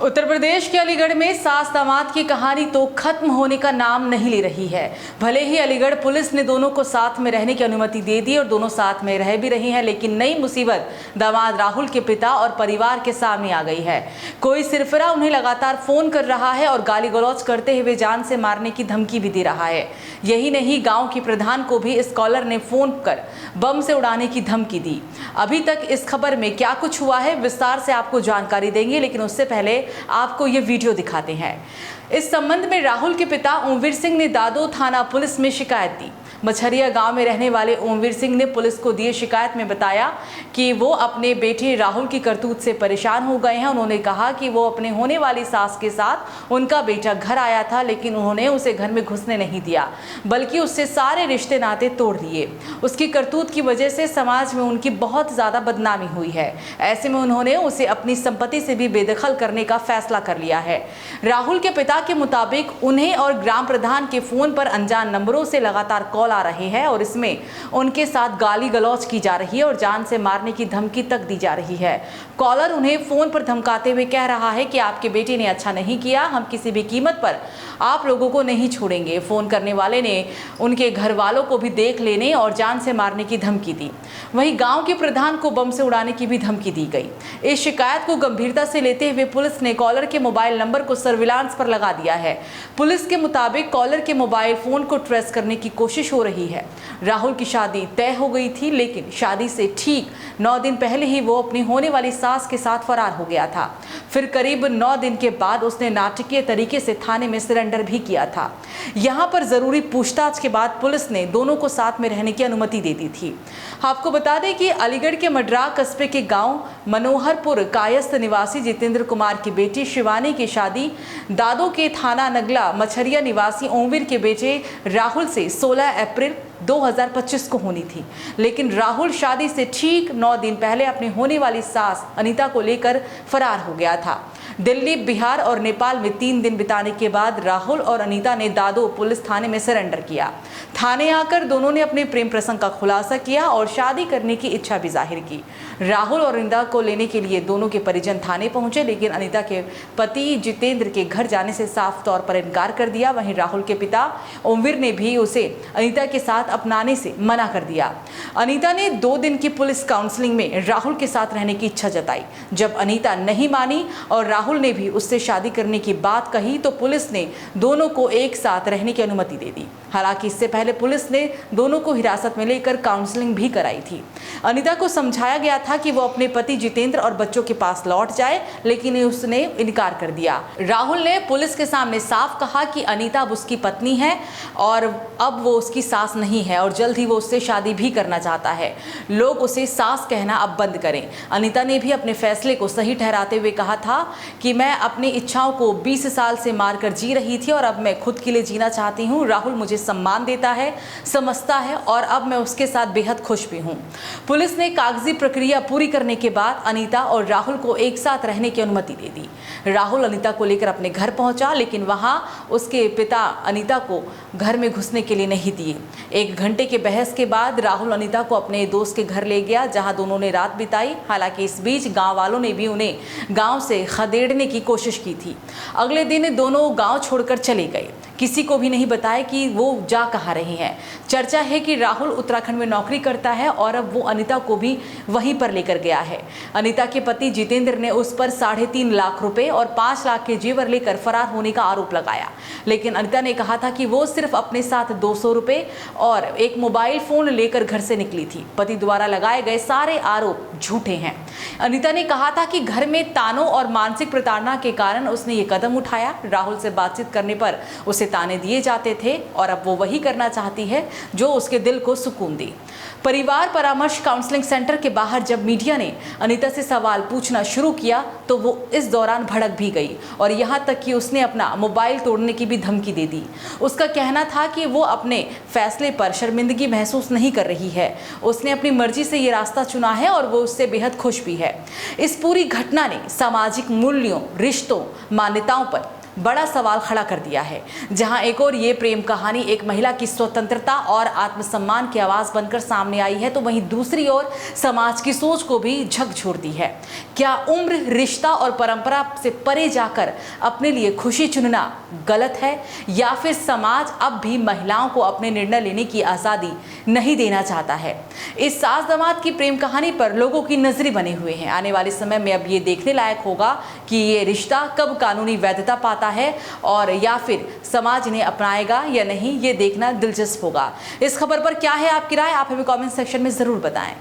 उत्तर प्रदेश के अलीगढ़ में सास दामाद की कहानी तो खत्म होने का नाम नहीं ले रही है। भले ही अलीगढ़ पुलिस ने दोनों को साथ में रहने की अनुमति दे दी और दोनों साथ में रह भी रही हैं, लेकिन नई मुसीबत दामाद राहुल के पिता और परिवार के सामने आ गई है। कोई सिरफिरा उन्हें लगातार फोन कर रहा है और गाली गलौज करते हुए जान से मारने की धमकी भी दे रहा है। यही नहीं, गाँव की प्रधान को भी इस कॉलर ने फोन कर बम से उड़ाने की धमकी दी। अभी तक इस खबर में क्या कुछ हुआ है, विस्तार से आपको जानकारी देंगे, लेकिन उससे पहले आपको ये वीडियो दिखाते हैं। इस संबंध में राहुल के पिता ओमवीर सिंह ने दादो थाना पुलिस में शिकायत दी। मछरिया गांव में रहने वाले ओमवीर सिंह ने पुलिस को दिए शिकायत में बताया कि वो अपने बेटे राहुल की करतूत से परेशान हो गए हैं। उन्होंने कहा कि वो अपने होने वाली सास के साथ उनका बेटा घर आया था, लेकिन उन्होंने उसे घर में घुसने नहीं दिया, बल्कि उससे सारे रिश्ते नाते तोड़ दिए। उसकी करतूत की वजह से समाज में उनकी बहुत ज़्यादा बदनामी हुई है। ऐसे में उन्होंने उसे अपनी संपत्ति से भी बेदखल करने का फैसला कर लिया है। राहुल के पिता के मुताबिक उन्हें और ग्राम प्रधान के फोन पर अनजान नंबरों से लगातार कॉल आ रहे हैं और इसमें उनके साथ गाली गलौज की जा रही है और जान से मारने की धमकी तक दी जा रही है। कॉलर उन्हें फोन पर धमकाते हुए कह रहा है कि आपके बेटे ने अच्छा नहीं किया, हम किसी भी कीमत पर आप लोगों को नहीं छोड़ेंगे। फोन करने वाले ने उनके घर वालों को भी देख लेने और जान से मारने की धमकी दी। वहीं गांव के प्रधान को बम से उड़ाने की भी धमकी दी गई। इस शिकायत को गंभीरता से लेते हुए पुलिस ने कॉलर के मोबाइल नंबर को सर्विलांस पर लगा दिया है। पुलिस के मुताबिक कॉलर के मोबाइल फोन को ट्रेस करने की कोशिश हो रही है। राहुल की शादी तय हो गई थी, लेकिन शादी से ठीक 9 दिन पहले ही वो अपनी होने वाली सास के साथ फरार हो गया था। फिर करीब 9 दिन के बाद उसने नाटकीय तरीके से थाने में सरेंडर भी किया था। यहाँ पर जरूरी पूछताछ के बाद पुलिस ने दोनों को साथ में रहने की अनुमति दे दी थी। आपको बता दें कि अलीगढ़ के मडरा कस्बे के गांव मनोहरपुर कायस्थ निवासी जितेंद्र कुमार की बेटी शिवानी की शादी दादो के थाना नगला मछरिया निवासी ओमवीर के बेटे राहुल से 16 अप्रैल 2025 को होनी थी, लेकिन राहुल शादी से ठीक 9 दिन पहले अपनी होने वाली सास अनीता को लेकर फरार हो गया था। दिल्ली, बिहार और नेपाल में 3 दिन बिताने के बाद राहुल और अनीता ने दादो पुलिस थाने में सरेंडर किया। थाने आकर दोनों ने अपने प्रेम प्रसंग का खुलासा किया और शादी करने की इच्छा भी जाहिर की। राहुल और अनीता को लेने के लिए दोनों के परिजन थाने पहुंचे, लेकिन अनीता के पति जितेंद्र के घर जाने से साफ तौर पर इनकार कर दिया। वहीं राहुल के पिता ओमवीर ने भी उसे अनीता के साथ अपनाने से मना कर दिया। अनीता ने 2 दिन की पुलिस काउंसलिंग में राहुल के साथ रहने की इच्छा जताई। जब अनीता नहीं मानी और राहुल ने भी उससे शादी करने की बात कही, तो पुलिस ने दोनों को एक साथ रहने की अनुमति दे दी। हालांकि इससे पहले पुलिस ने दोनों को हिरासत में लेकर काउंसलिंग भी कराई थी। अनीता को समझाया गया था कि वो अपने पति जितेंद्र और बच्चों के पास लौट जाए, लेकिन उसने इनकार कर दिया। राहुल ने पुलिस के सामने साफ कहा कि अनीता अब उसकी पत्नी है और अब वो उसकी सास नहीं है और जल्द ही वो उससे शादी भी करना चाहता है। लोग उसे सास कहना अब बंद करें। अनीता ने भी अपने फैसले को सही ठहराते हुए कहा था कि मैं अपनी इच्छाओं को 20 साल से मारकर जी रही थी और अब मैं खुद के लिए जीना चाहती हूँ। राहुल मुझे सम्मान देता है, समझता है और अब मैं उसके साथ बेहद खुश भी हूँ। पुलिस ने कागजी प्रक्रिया पूरी करने के बाद अनीता और राहुल को एक साथ रहने की अनुमति दे दी। राहुल अनीता को लेकर अपने घर पहुंचा, लेकिन वहां उसके पिता अनीता को घर में घुसने के लिए नहीं दिए। 1 घंटे के बहस के बाद राहुल अनीता को अपने दोस्त के घर ले गया, जहां दोनों ने रात बिताई। हालांकि इस बीच गांव वालों ने भी उन्हें गांव से खदेड़ने की कोशिश की थी। अगले दिन दोनों गांव छोड़कर चले गए। किसी को भी नहीं बताया कि वो जा कहाँ रहे हैं। चर्चा है कि राहुल उत्तराखंड में नौकरी करता है और अब वो अनीता को भी वहीं पर लेकर गया है। अनीता के पति जितेंद्र ने उस पर 3.5 लाख रुपए और 5 लाख के जेवर लेकर फरार होने का आरोप लगाया, लेकिन अनीता ने कहा था कि वो सिर्फ अपने साथ 200 रुपए और एक मोबाइल फोन लेकर घर से निकली थी। पति द्वारा लगाए गए सारे आरोप झूठे हैं। अनीता ने कहा था कि घर में तानों और मानसिक प्रताड़ना के कारण उसने ये कदम उठाया। राहुल से बातचीत करने पर उसे ताने दिए जाते थे और अब वो वही करना चाहती है जो उसके दिल को सुकून दे। परिवार परामर्श काउंसलिंग सेंटर के बाहर जब मीडिया ने अनीता से सवाल पूछना शुरू किया, तो वो इस दौरान भड़क भी गई और यहाँ तक कि उसने अपना मोबाइल तोड़ने की भी धमकी दे दी। उसका कहना था कि वो अपने फैसले पर शर्मिंदगी महसूस नहीं कर रही है। उसने अपनी मर्जी से ये रास्ता चुना है और वो उससे बेहद खुश भी है। इस पूरी घटना ने सामाजिक मूल्यों, रिश्तों, मान्यताओं पर बड़ा सवाल खड़ा कर दिया है। जहां एक और ये प्रेम कहानी एक महिला की स्वतंत्रता और आत्मसम्मान की आवाज बनकर सामने आई है, तो वहीं दूसरी ओर समाज की सोच को भी झकझोरती है। क्या उम्र, रिश्ता और परंपरा से परे जाकर अपने लिए खुशी चुनना गलत है, या फिर समाज अब भी महिलाओं को अपने निर्णय लेने की आजादी नहीं देना चाहता है? इस सास दामाद की प्रेम कहानी पर लोगों की नजरें बने हुए हैं। आने वाले समय में अब ये देखने लायक होगा कि ये रिश्ता कब कानूनी वैधता पाता है और या फिर समाज इन्हें अपनाएगा या नहीं, ये देखना दिलचस्प होगा। इस खबर पर क्या है आपकी राय? आप हमें कमेंट सेक्शन में जरूर बताएं।